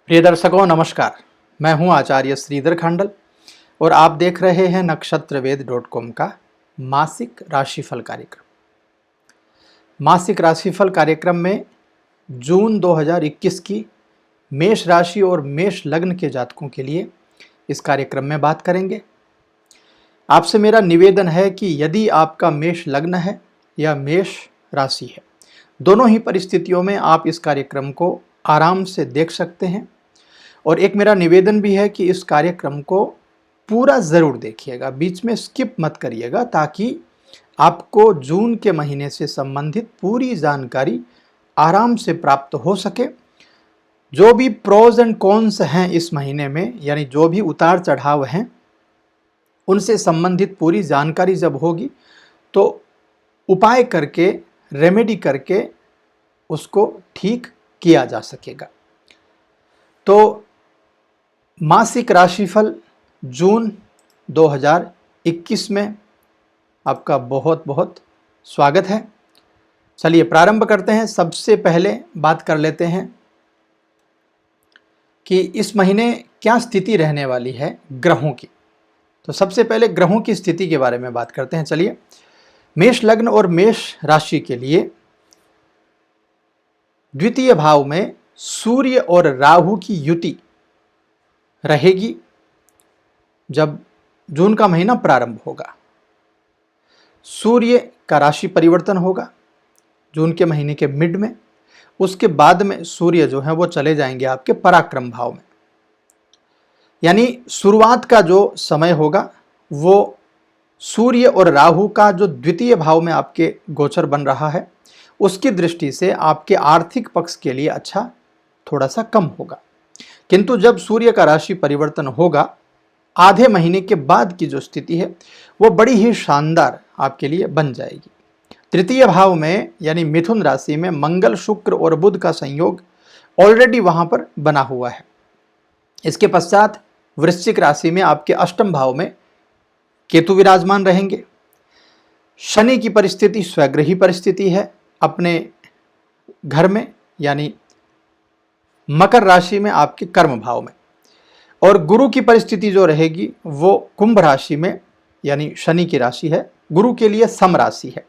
प्रिय दर्शकों नमस्कार। मैं हूं आचार्य श्रीधर खांडल और आप देख रहे हैं नक्षत्रवेद.com का मासिक राशिफल कार्यक्रम। मासिक राशिफल कार्यक्रम में जून 2021 की मेष राशि और मेष लग्न के जातकों के लिए इस कार्यक्रम में बात करेंगे। आपसे मेरा निवेदन है कि यदि आपका मेष लग्न है या मेष राशि है, दोनों ही परिस्थितियों में आप इस कार्यक्रम को आराम से देख सकते हैं। और एक मेरा निवेदन भी है कि इस कार्यक्रम को पूरा ज़रूर देखिएगा, बीच में स्किप मत करिएगा, ताकि आपको जून के महीने से संबंधित पूरी जानकारी आराम से प्राप्त हो सके। जो भी प्रोज एंड कॉन्स हैं इस महीने में, यानी जो भी उतार चढ़ाव हैं, उनसे संबंधित पूरी जानकारी जब होगी तो उपाय करके, रेमेडी करके उसको ठीक किया जा सकेगा। तो मासिक राशिफल जून 2021 में आपका बहुत बहुत स्वागत है। चलिए प्रारंभ करते हैं। सबसे पहले बात कर लेते हैं कि इस महीने क्या स्थिति रहने वाली है ग्रहों की। तो सबसे पहले ग्रहों की स्थिति के बारे में बात करते हैं। चलिए, मेष लग्न और मेष राशि के लिए द्वितीय भाव में सूर्य और राहु की युति रहेगी जब जून का महीना प्रारंभ होगा। सूर्य का राशि परिवर्तन होगा जून के महीने के मिड में। उसके बाद में सूर्य जो है वो चले जाएंगे आपके पराक्रम भाव में, यानी शुरुआत का जो समय होगा वो सूर्य और राहु का जो द्वितीय भाव में आपके गोचर बन रहा है, उसकी दृष्टि से आपके आर्थिक पक्ष के लिए अच्छा थोड़ा सा कम होगा। किंतु जब सूर्य का राशि परिवर्तन होगा, आधे महीने के बाद की जो स्थिति है वो बड़ी ही शानदार आपके लिए बन जाएगी। तृतीय भाव में यानी मिथुन राशि में मंगल, शुक्र और बुध का संयोग ऑलरेडी वहां पर बना हुआ है। इसके पश्चात वृश्चिक राशि में आपके अष्टम भाव में केतु विराजमान रहेंगे। शनि की परिस्थिति स्वगृही परिस्थिति है अपने घर में, यानी मकर राशि में आपके कर्म भाव में। और गुरु की परिस्थिति जो रहेगी वो कुंभ राशि में, यानी शनि की राशि है, गुरु के लिए सम राशि है,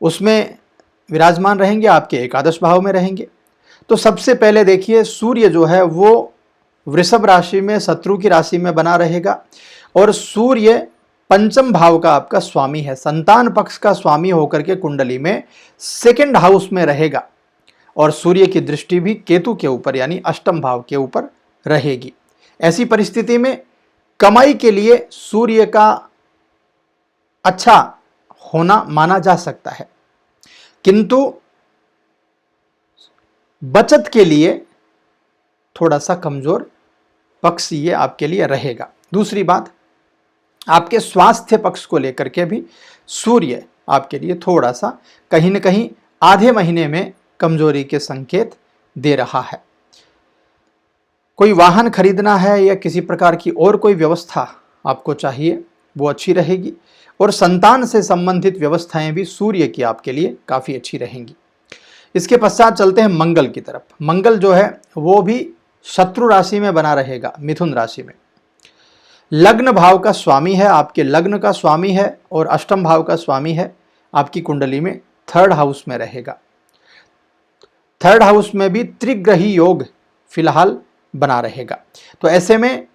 उसमें विराजमान रहेंगे, आपके एकादश भाव में रहेंगे। तो सबसे पहले देखिए, सूर्य जो है वो वृषभ राशि में शत्रु की राशि में बना रहेगा और सूर्य पंचम भाव का आपका स्वामी है, संतान पक्ष का स्वामी होकर के कुंडली में सेकंड हाउस में रहेगा और सूर्य की दृष्टि भी केतु के ऊपर यानी अष्टम भाव के ऊपर रहेगी। ऐसी परिस्थिति में कमाई के लिए सूर्य का अच्छा होना माना जा सकता है, किंतु बचत के लिए थोड़ा सा कमजोर पक्ष ये आपके लिए रहेगा। दूसरी बात, आपके स्वास्थ्य पक्ष को लेकर के भी सूर्य आपके लिए थोड़ा सा कहीं न कहीं आधे महीने में कमजोरी के संकेत दे रहा है। कोई वाहन खरीदना है या किसी प्रकार की और कोई व्यवस्था आपको चाहिए, वो अच्छी रहेगी। और संतान से संबंधित व्यवस्थाएं भी सूर्य की आपके लिए काफ़ी अच्छी रहेंगी। इसके पश्चात चलते हैं मंगल की तरफ। मंगल जो है वो भी शत्रु राशि में बना रहेगा, मिथुन राशि में। लग्न भाव का स्वामी है, आपके लग्न का स्वामी है और अष्टम भाव का स्वामी है, आपकी कुंडली में थर्ड हाउस में रहेगा। थर्ड हाउस में भी त्रिग्रही योग फिलहाल बना रहेगा। तो ऐसे में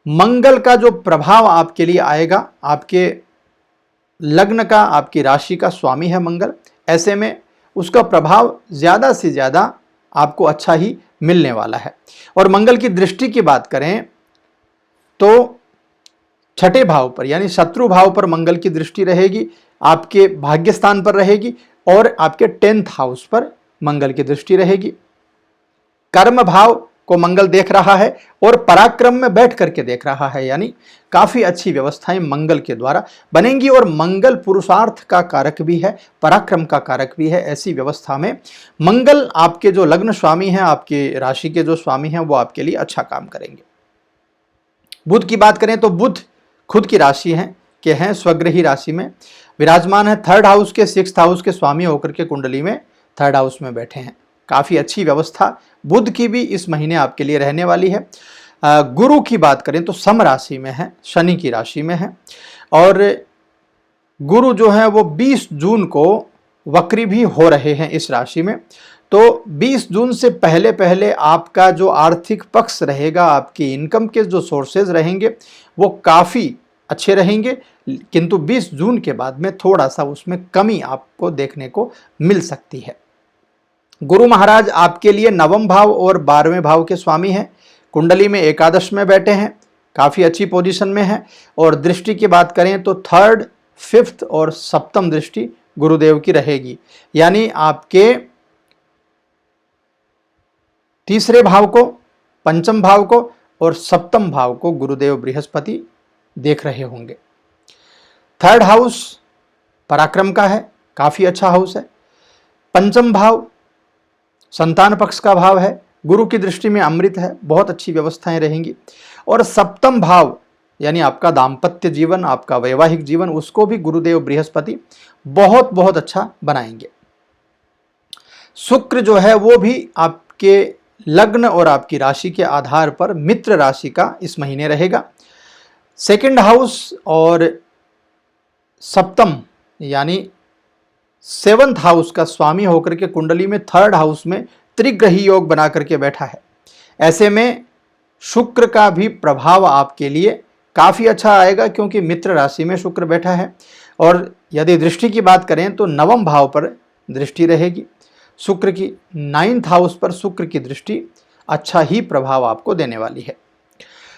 मंगल का जो प्रभाव आपके लिए आएगा, आपके लग्न का, आपकी राशि का स्वामी है मंगल, ऐसे में उसका प्रभाव ज़्यादा से ज़्यादा आपको अच्छा ही मिलने वाला है। और मंगल की दृष्टि की बात करें तो छठे भाव पर यानी शत्रु भाव पर मंगल की दृष्टि रहेगी, आपके भाग्य स्थान पर रहेगी और आपके 10th हाउस पर मंगल की दृष्टि रहेगी। कर्म भाव को मंगल देख रहा है और पराक्रम में बैठ करके देख रहा है, यानी काफी अच्छी व्यवस्थाएं मंगल के द्वारा बनेंगी। और मंगल पुरुषार्थ का कारक भी है, पराक्रम का कारक भी है। ऐसी व्यवस्था में मंगल आपके जो लग्न स्वामी हैं, आपके राशि के जो स्वामी हैं, वो आपके लिए अच्छा काम करेंगे। बुध की बात करें तो बुध खुद की राशि हैं स्वगृही राशि में विराजमान है, थर्ड हाउस के 6th हाउस के स्वामी होकर के कुंडली में थर्ड हाउस में बैठे हैं। काफ़ी अच्छी व्यवस्था बुध की भी इस महीने आपके लिए रहने वाली है। गुरु की बात करें तो सम राशि में है, शनि की राशि में है, और गुरु जो है वो 20 जून को वक्री भी हो रहे हैं इस राशि में। तो 20 जून से पहले पहले आपका जो आर्थिक पक्ष रहेगा, आपकी इनकम के जो सोर्सेज रहेंगे वो काफ़ी अच्छे रहेंगे, किंतु 20 जून के बाद में थोड़ा सा उसमें कमी आपको देखने को मिल सकती है। गुरु महाराज आपके लिए नवम भाव और 12वें भाव के स्वामी हैं, कुंडली में एकादश में बैठे हैं, काफ़ी अच्छी पोजीशन में है। और दृष्टि की बात करें तो 3rd, 5th और 7th दृष्टि गुरुदेव की रहेगी, यानी आपके 3रे भाव को, 5म भाव को और 7म भाव को गुरुदेव बृहस्पति देख रहे होंगे। 3rd हाउस पराक्रम का है, काफ़ी अच्छा हाउस है। 5म भाव संतान पक्ष का भाव है, गुरु की दृष्टि में अमृत है, बहुत अच्छी व्यवस्थाएं रहेंगी। और 7म भाव यानी आपका दाम्पत्य जीवन, आपका वैवाहिक जीवन, उसको भी गुरुदेव बृहस्पति बहुत बहुत अच्छा बनाएंगे। शुक्र जो है वो भी आपके लग्न और आपकी राशि के आधार पर मित्र राशि का इस महीने रहेगा। 2nd हाउस और 7th यानी 7th हाउस का स्वामी होकर के कुंडली में 3rd हाउस में त्रिग्रही योग बना करके बैठा है। ऐसे में शुक्र का भी प्रभाव आपके लिए काफ़ी अच्छा आएगा, क्योंकि मित्र राशि में शुक्र बैठा है। और यदि दृष्टि की बात करें तो 9वें भाव पर दृष्टि रहेगी शुक्र की, 9th हाउस पर शुक्र की दृष्टि अच्छा ही प्रभाव आपको देने वाली है।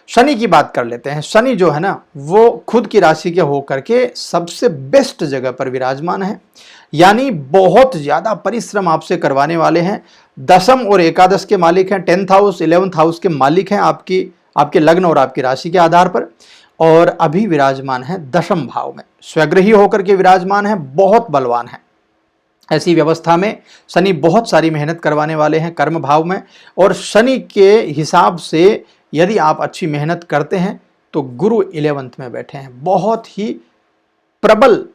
शनि की बात कर लेते हैं। शनि जो है ना वो खुद की राशि के होकर के सबसे बेस्ट जगह पर विराजमान है, यानी बहुत ज़्यादा परिश्रम आपसे करवाने वाले हैं। 10th और एकादश के मालिक हैं, 10th हाउस 11th हाउस के मालिक हैं आपके लग्न और आपकी राशि के आधार पर, और अभी विराजमान है 10th भाव में, स्वग्रही होकर के विराजमान है, बहुत बलवान है। ऐसी व्यवस्था में शनि बहुत सारी मेहनत करवाने वाले हैं कर्म भाव में, और शनि के हिसाब से यदि आप अच्छी मेहनत करते हैं तो गुरु 11th में बैठे हैं, बहुत ही प्रबल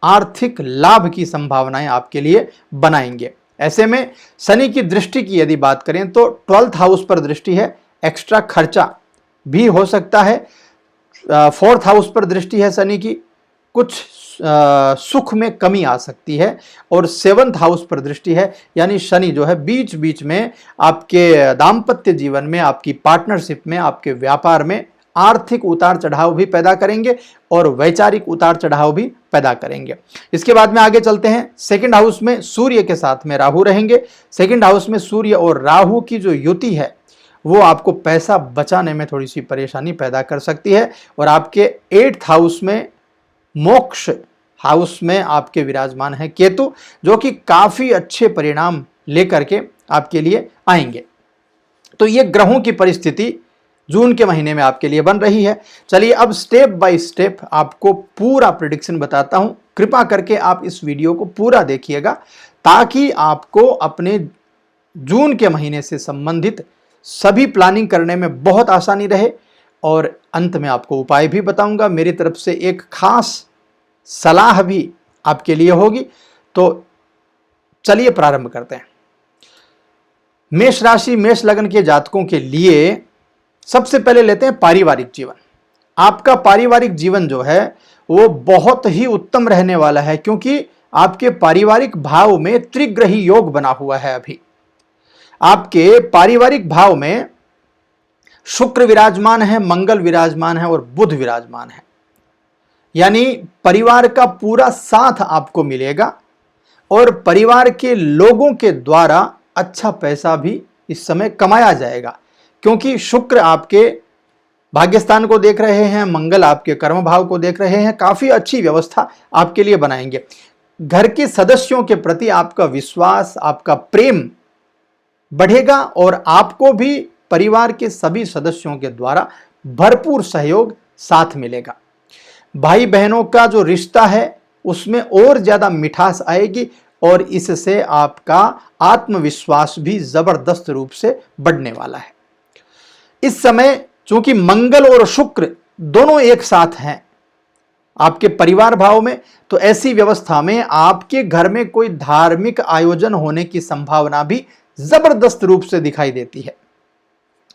आर्थिक लाभ की संभावनाएं आपके लिए बनाएंगे। ऐसे में शनि की दृष्टि की यदि बात करें तो 12th हाउस पर दृष्टि है, एक्स्ट्रा खर्चा भी हो सकता है। 4th हाउस पर दृष्टि है शनि की, कुछ सुख में कमी आ सकती है। और 7th हाउस पर दृष्टि है, यानी शनि जो है बीच बीच में आपके दाम्पत्य जीवन में, आपकी पार्टनरशिप में, आपके व्यापार में आर्थिक उतार चढ़ाव भी पैदा करेंगे और वैचारिक उतार चढ़ाव भी पैदा करेंगे। इसके बाद में आगे चलते हैं। 2nd हाउस में सूर्य के साथ में राहु रहेंगे। 2nd हाउस में सूर्य और राहु की जो युति है वो आपको पैसा बचाने में थोड़ी सी परेशानी पैदा कर सकती है। और आपके 8th हाउस में, मोक्ष हाउस में आपके विराजमान है केतु, जो कि काफी अच्छे परिणाम लेकर के आपके लिए आएंगे। तो ये ग्रहों की परिस्थिति जून के महीने में आपके लिए बन रही है। चलिए अब स्टेप बाय स्टेप आपको पूरा प्रेडिक्शन बताता हूं। कृपा करके आप इस वीडियो को पूरा देखिएगा, ताकि आपको अपने जून के महीने से संबंधित सभी प्लानिंग करने में बहुत आसानी रहे। और अंत में आपको उपाय भी बताऊंगा, मेरी तरफ से एक खास सलाह भी आपके लिए होगी। तो चलिए प्रारंभ करते हैं। मेष राशि, मेष लग्न के जातकों के लिए सबसे पहले लेते हैं पारिवारिक जीवन। आपका पारिवारिक जीवन जो है वो बहुत ही उत्तम रहने वाला है, क्योंकि आपके पारिवारिक भाव में त्रिग्रही योग बना हुआ है। अभी आपके पारिवारिक भाव में शुक्र विराजमान है, मंगल विराजमान है और बुध विराजमान है, यानी परिवार का पूरा साथ आपको मिलेगा और परिवार के लोगों के द्वारा अच्छा पैसा भी इस समय कमाया जाएगा, क्योंकि शुक्र आपके भाग्यस्थान को देख रहे हैं, मंगल आपके कर्म भाव को देख रहे हैं। काफी अच्छी व्यवस्था आपके लिए बनाएंगे। घर के सदस्यों के प्रति आपका विश्वास, आपका प्रेम बढ़ेगा और आपको भी परिवार के सभी सदस्यों के द्वारा भरपूर सहयोग साथ मिलेगा। भाई बहनों का जो रिश्ता है उसमें और ज्यादा मिठास आएगी और इससे आपका आत्मविश्वास भी जबरदस्त रूप से बढ़ने वाला है। इस समय चूंकि मंगल और शुक्र दोनों एक साथ हैं आपके परिवार भाव में, तो ऐसी व्यवस्था में आपके घर में कोई धार्मिक आयोजन होने की संभावना भी जबरदस्त रूप से दिखाई देती है।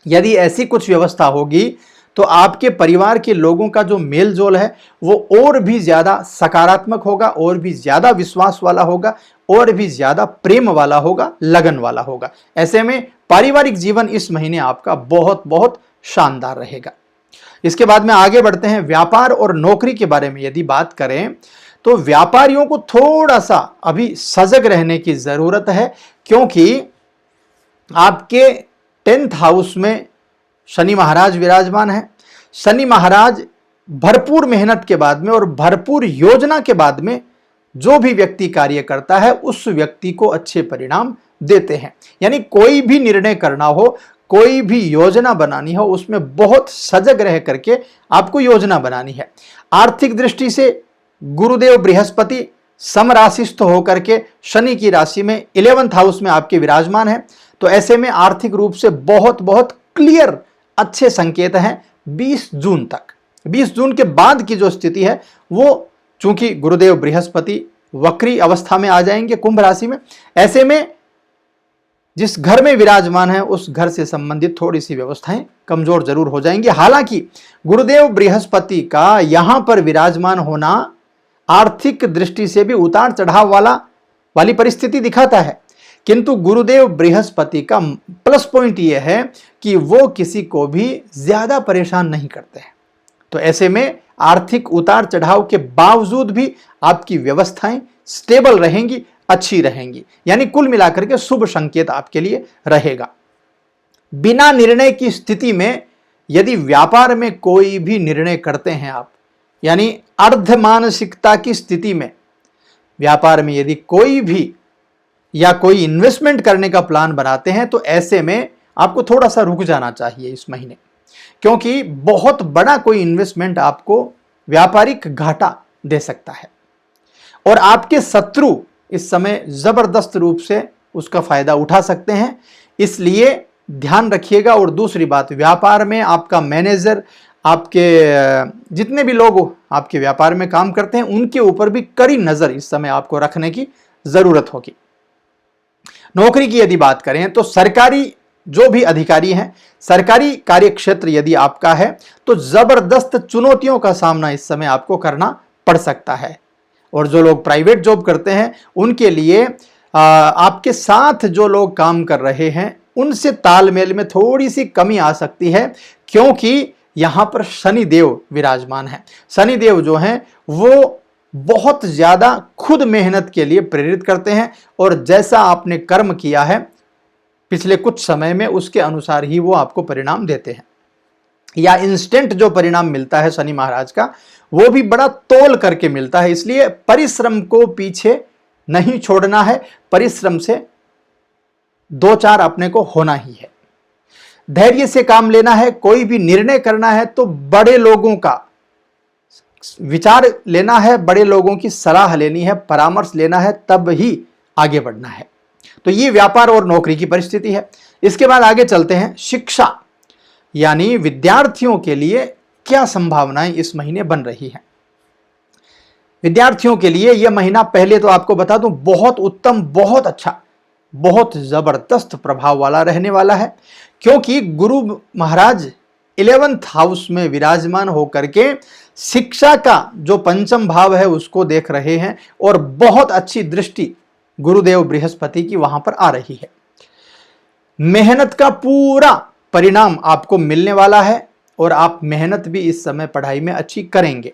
यदि ऐसी कुछ व्यवस्था होगी तो आपके परिवार के लोगों का जो मेल जोल है वो और भी ज्यादा सकारात्मक होगा, और भी ज्यादा विश्वास वाला होगा, और भी ज्यादा प्रेम वाला होगा, लगन वाला होगा। ऐसे में पारिवारिक जीवन इस महीने आपका बहुत बहुत शानदार रहेगा। इसके बाद में आगे बढ़ते हैं। व्यापार और नौकरी के बारे में यदि बात करें तो व्यापारियों को थोड़ा सा अभी सजग रहने की जरूरत है, क्योंकि आपके 10th हाउस में शनि महाराज विराजमान है। शनि महाराज भरपूर मेहनत के बाद में और भरपूर योजना के बाद में जो भी व्यक्ति कार्य करता है उस व्यक्ति को अच्छे परिणाम देते हैं। यानी कोई भी निर्णय करना हो, कोई भी योजना बनानी हो, उसमें बहुत सजग रह करके आपको योजना बनानी है। आर्थिक दृष्टि से गुरुदेव बृहस्पति समराशिस्थ होकर के शनि की राशि में 11th हाउस में आपके विराजमान है। तो ऐसे में आर्थिक रूप से बहुत बहुत क्लियर अच्छे संकेत हैं 20 जून तक। 20 जून के बाद की जो स्थिति है वो, चूंकि गुरुदेव बृहस्पति वक्री अवस्था में आ जाएंगे कुंभ राशि में, ऐसे में जिस घर में विराजमान है उस घर से संबंधित थोड़ी सी व्यवस्थाएं कमजोर जरूर हो जाएंगी। हालांकि गुरुदेव बृहस्पति का यहां पर विराजमान होना आर्थिक दृष्टि से भी उतार चढ़ाव वाली परिस्थिति दिखाता है, किंतु गुरुदेव बृहस्पति का प्लस पॉइंट यह है कि वो किसी को भी ज्यादा परेशान नहीं करते हैं। तो ऐसे में आर्थिक उतार चढ़ाव के बावजूद भी आपकी व्यवस्थाएं स्टेबल रहेंगी, अच्छी रहेंगी। यानी कुल मिलाकर के शुभ संकेत आपके लिए रहेगा। बिना निर्णय की स्थिति में यदि व्यापार में कोई भी निर्णय करते हैं आप, यानी अर्ध मानसिकता की स्थिति में व्यापार में यदि कोई भी या कोई इन्वेस्टमेंट करने का प्लान बनाते हैं, तो ऐसे में आपको थोड़ा सा रुक जाना चाहिए इस महीने, क्योंकि बहुत बड़ा कोई इन्वेस्टमेंट आपको व्यापारिक घाटा दे सकता है और आपके शत्रु इस समय जबरदस्त रूप से उसका फायदा उठा सकते हैं। इसलिए ध्यान रखिएगा। और दूसरी बात, व्यापार में आपका मैनेजर, आपके जितने भी लोग आपके व्यापार में काम करते हैं उनके ऊपर भी कड़ी नजर इस समय आपको रखने की जरूरत होगी। नौकरी की यदि बात करें तो सरकारी जो भी अधिकारी हैं, सरकारी कार्य क्षेत्र यदि आपका है तो जबरदस्त चुनौतियों का सामना इस समय आपको करना पड़ सकता है। और जो लोग प्राइवेट जॉब करते हैं उनके लिए आपके साथ जो लोग काम कर रहे हैं उनसे तालमेल में थोड़ी सी कमी आ सकती है, क्योंकि यहां पर शनिदेव विराजमान है। शनिदेव जो हैं वो बहुत ज्यादा खुद मेहनत के लिए प्रेरित करते हैं और जैसा आपने कर्म किया है पिछले कुछ समय में उसके अनुसार ही वो आपको परिणाम देते हैं, या इंस्टेंट जो परिणाम मिलता है शनि महाराज का वो भी बड़ा तोल करके मिलता है। इसलिए परिश्रम को पीछे नहीं छोड़ना है, परिश्रम से 2-4 अपने को होना ही है। धैर्य से काम लेना है। कोई भी निर्णय करना है तो बड़े लोगों का विचार लेना है, बड़े लोगों की सलाह लेनी है, परामर्श लेना है, तब ही आगे बढ़ना है। तो ये व्यापार और नौकरी की परिस्थिति है। इसके बाद आगे चलते हैं। शिक्षा यानी विद्यार्थियों के लिए क्या संभावनाएं इस महीने बन रही हैं। विद्यार्थियों के लिए यह महीना, पहले तो आपको बता दूं, बहुत उत्तम, बहुत अच्छा, बहुत जबरदस्त प्रभाव वाला रहने वाला है, क्योंकि गुरु महाराज 11th हाउस में विराजमान होकर के शिक्षा का जो पंचम भाव है उसको देख रहे हैं और बहुत अच्छी दृष्टि गुरुदेव बृहस्पति की वहां पर आ रही है। मेहनत का पूरा परिणाम आपको मिलने वाला है और आप मेहनत भी इस समय पढ़ाई में अच्छी करेंगे।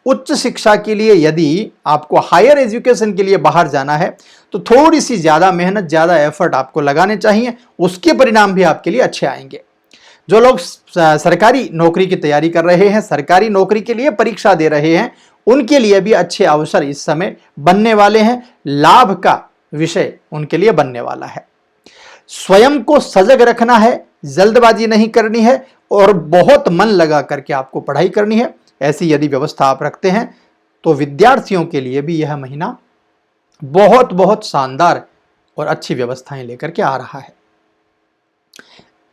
उच्च शिक्षा के लिए यदि आपको हायर एजुकेशन के लिए बाहर जाना है तो थोड़ी सी ज्यादा मेहनत, ज्यादा एफर्ट आपको लगाने चाहिए, उसके परिणाम भी आपके लिए अच्छे आएंगे। जो लोग सरकारी नौकरी की तैयारी कर रहे हैं, सरकारी नौकरी के लिए परीक्षा दे रहे हैं, उनके लिए भी अच्छे अवसर इस समय बनने वाले हैं। लाभ का विषय उनके लिए बनने वाला है। स्वयं को सजग रखना है, जल्दबाजी नहीं करनी है और बहुत मन लगा करके आपको पढ़ाई करनी है। ऐसी यदि व्यवस्था आप रखते हैं तो विद्यार्थियों के लिए भी यह महीना बहुत बहुत शानदार और अच्छी व्यवस्थाएं लेकर के आ रहा है।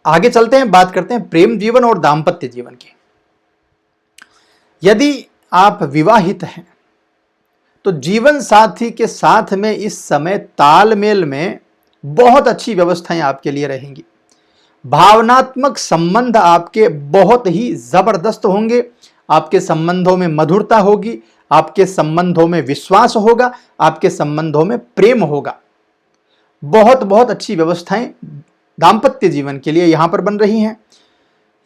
आगे चलते हैं, बात करते हैं प्रेम जीवन और दाम्पत्य जीवन की। यदि आप विवाहित हैं तो जीवन साथी के साथ में इस समय तालमेल में बहुत अच्छी व्यवस्थाएं आपके लिए रहेंगी। भावनात्मक संबंध आपके बहुत ही जबरदस्त होंगे। आपके संबंधों में मधुरता होगी, आपके संबंधों में विश्वास होगा, आपके संबंधों में प्रेम होगा। बहुत बहुत अच्छी व्यवस्थाएं दांपत्य जीवन के लिए यहां पर बन रही हैं।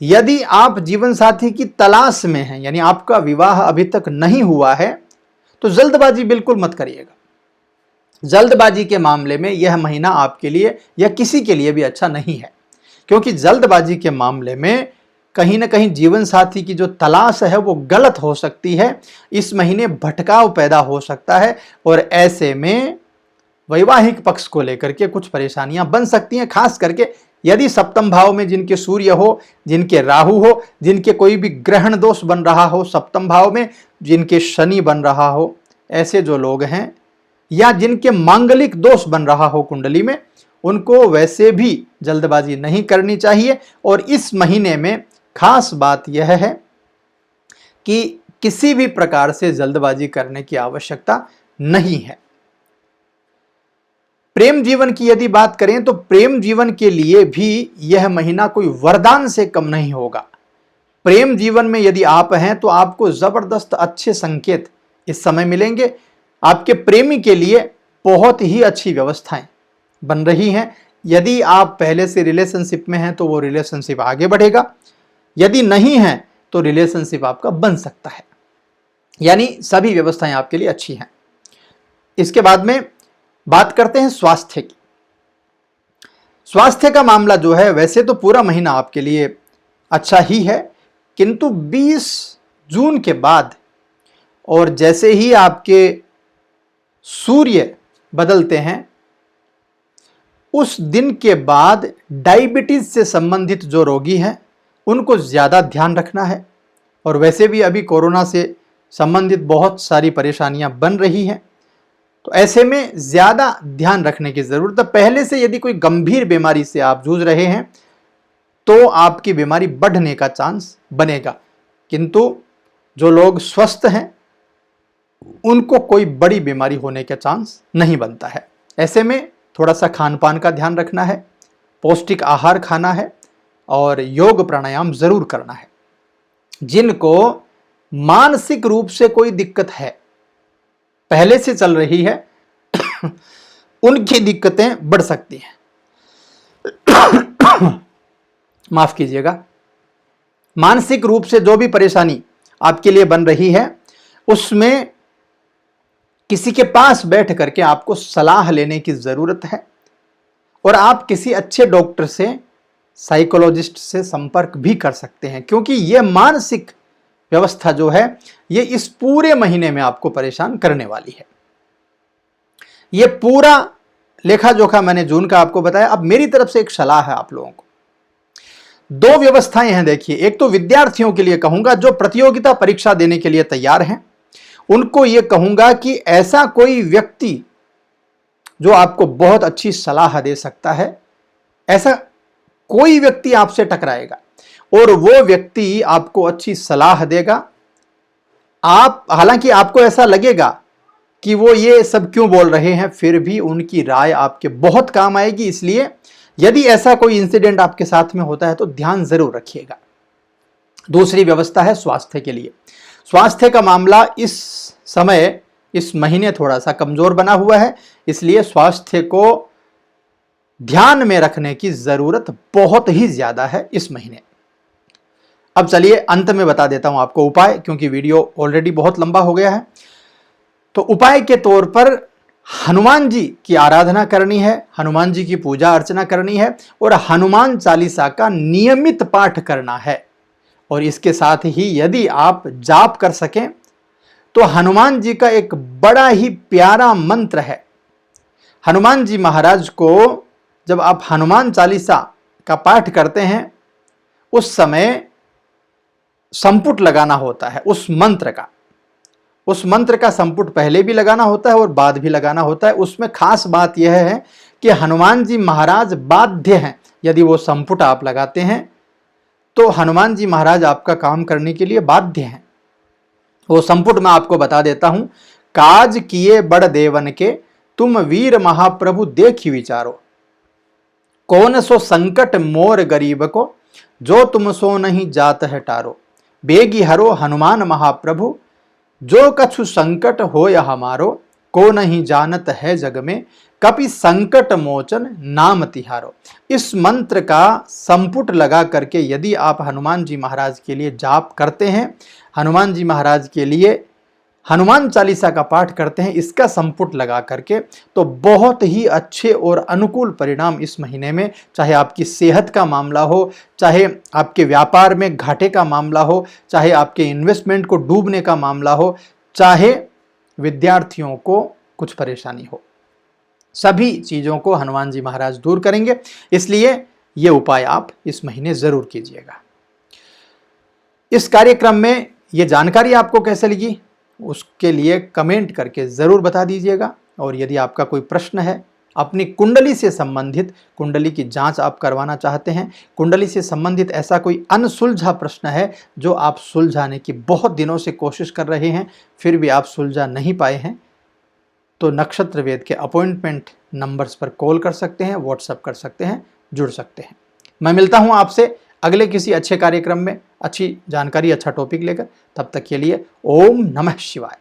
यदि आप जीवन साथी की तलाश में हैं, यानी आपका विवाह अभी तक नहीं हुआ है, तो जल्दबाजी बिल्कुल मत करिएगा। जल्दबाजी के मामले में यह महीना आपके लिए या किसी के लिए भी अच्छा नहीं है, क्योंकि जल्दबाजी के मामले में कहीं ना कहीं जीवन साथी की जो तलाश है वो गलत हो सकती है। इस महीने भटकाव पैदा हो सकता है और ऐसे में वैवाहिक पक्ष को लेकर के कुछ परेशानियां बन सकती हैं। खास करके यदि सप्तम भाव में जिनके सूर्य हो, जिनके राहु हो, जिनके कोई भी ग्रहण दोष बन रहा हो सप्तम भाव में, जिनके शनि बन रहा हो, ऐसे जो लोग हैं, या जिनके मांगलिक दोष बन रहा हो कुंडली में, उनको वैसे भी जल्दबाजी नहीं करनी चाहिए। और इस महीने में खास बात यह है कि किसी भी प्रकार से जल्दबाजी करने की आवश्यकता नहीं है। प्रेम जीवन की यदि बात करें तो प्रेम जीवन के लिए भी यह महीना कोई वरदान से कम नहीं होगा। प्रेम जीवन में यदि आप हैं तो आपको जबरदस्त अच्छे संकेत इस समय मिलेंगे। आपके प्रेमी के लिए बहुत ही अच्छी व्यवस्थाएं बन रही हैं। यदि आप पहले से रिलेशनशिप में हैं तो वो रिलेशनशिप आगे बढ़ेगा, यदि नहीं है तो रिलेशनशिप आपका बन सकता है, यानी सभी व्यवस्थाएं आपके लिए अच्छी हैं। इसके बाद में बात करते हैं स्वास्थ्य की। स्वास्थ्य का मामला जो है, वैसे तो पूरा महीना आपके लिए अच्छा ही है, किंतु 20 जून के बाद और जैसे ही आपके सूर्य बदलते हैं उस दिन के बाद डायबिटीज से संबंधित जो रोगी हैं उनको ज़्यादा ध्यान रखना है। और वैसे भी अभी कोरोना से संबंधित बहुत सारी परेशानियां बन रही हैं, तो ऐसे में ज़्यादा ध्यान रखने की ज़रूरत है। पहले से यदि कोई गंभीर बीमारी से आप जूझ रहे हैं तो आपकी बीमारी बढ़ने का चांस बनेगा, किंतु जो लोग स्वस्थ हैं उनको कोई बड़ी बीमारी होने का चांस नहीं बनता है। ऐसे में थोड़ा सा खान पान का ध्यान रखना है, पौष्टिक आहार खाना है और योग प्राणायाम जरूर करना है। जिनको मानसिक रूप से कोई दिक्कत है, पहले से चल रही है, उनकी दिक्कतें बढ़ सकती हैं। माफ कीजिएगा। मानसिक रूप से जो भी परेशानी आपके लिए बन रही है उसमें किसी के पास बैठ करके आपको सलाह लेने की जरूरत है और आप किसी अच्छे डॉक्टर से, साइकोलॉजिस्ट से संपर्क भी कर सकते हैं, क्योंकि यह मानसिक व्यवस्था जो है ये इस पूरे महीने में आपको परेशान करने वाली है। ये पूरा लेखा जोखा मैंने जून का आपको बताया। अब मेरी तरफ से एक सलाह है आप लोगों को। 2 व्यवस्थाएं हैं। देखिए, एक तो विद्यार्थियों के लिए कहूंगा जो प्रतियोगिता परीक्षा देने के लिए तैयार हैं, उनको यह कहूंगा कि ऐसा कोई व्यक्ति जो आपको बहुत अच्छी सलाह दे सकता है, ऐसा कोई व्यक्ति आपसे टकराएगा और वो व्यक्ति आपको अच्छी सलाह देगा। आप, हालांकि आपको ऐसा लगेगा कि वो ये सब क्यों बोल रहे हैं, फिर भी उनकी राय आपके बहुत काम आएगी। इसलिए यदि ऐसा कोई इंसिडेंट आपके साथ में होता है तो ध्यान जरूर रखिएगा। दूसरी व्यवस्था है स्वास्थ्य के लिए। स्वास्थ्य का मामला इस समय, इस महीने थोड़ा सा कमजोर बना हुआ है, इसलिए स्वास्थ्य को ध्यान में रखने की जरूरत बहुत ही ज्यादा है इस महीने। अब चलिए अंत में बता देता हूं आपको उपाय, क्योंकि वीडियो ऑलरेडी बहुत लंबा हो गया है। तो उपाय के तौर पर हनुमान जी की आराधना करनी है, हनुमान जी की पूजा अर्चना करनी है और हनुमान चालीसा का नियमित पाठ करना है। और इसके साथ ही यदि आप जाप कर सकें तो हनुमान जी का एक बड़ा ही प्यारा मंत्र है। हनुमान जी महाराज को जब आप हनुमान चालीसा का पाठ करते हैं उस समय संपुट लगाना होता है उस मंत्र का संपुट पहले भी लगाना होता है और बाद भी लगाना होता है। उसमें खास बात यह है कि हनुमान जी महाराज बाध्य हैं। यदि वो संपुट आप लगाते हैं तो हनुमान जी महाराज आपका काम करने के लिए बाध्य हैं। वो संपुट मैं आपको बता देता हूं। काज किए बड़ देवन के, तुम वीर महाप्रभु देखी विचारो। कौन सो संकट मोर गरीब को, जो तुम सो नहीं जात है टारो। बेगी हरो हनुमान महाप्रभु, जो कछु संकट हो या हमारो। को नहीं जानत है जग में, कपि संकट मोचन नाम तिहारो। इस मंत्र का संपुट लगा करके यदि आप हनुमान जी महाराज के लिए जाप करते हैं, हनुमान जी महाराज के लिए हनुमान चालीसा का पाठ करते हैं, इसका संपुट लगा करके, तो बहुत ही अच्छे और अनुकूल परिणाम इस महीने में, चाहे आपकी सेहत का मामला हो, चाहे आपके व्यापार में घाटे का मामला हो, चाहे आपके इन्वेस्टमेंट को डूबने का मामला हो, चाहे विद्यार्थियों को कुछ परेशानी हो, सभी चीज़ों को हनुमान जी महाराज दूर करेंगे। इसलिए ये उपाय आप इस महीने ज़रूर कीजिएगा। इस कार्यक्रम में ये जानकारी आपको कैसे लगी, उसके लिए कमेंट करके ज़रूर बता दीजिएगा। और यदि आपका कोई प्रश्न है अपनी कुंडली से संबंधित, कुंडली की जांच आप करवाना चाहते हैं, कुंडली से संबंधित ऐसा कोई अनसुलझा प्रश्न है जो आप सुलझाने की बहुत दिनों से कोशिश कर रहे हैं फिर भी आप सुलझा नहीं पाए हैं, तो नक्षत्र वेद के अपॉइंटमेंट नंबर्स पर कॉल कर सकते हैं, व्हाट्सएप कर सकते हैं, जुड़ सकते हैं। मैं मिलता हूं आपसे अगले किसी अच्छे कार्यक्रम में, अच्छी जानकारी, अच्छा टॉपिक लेकर। तब तक के लिए ओम नमः शिवाय।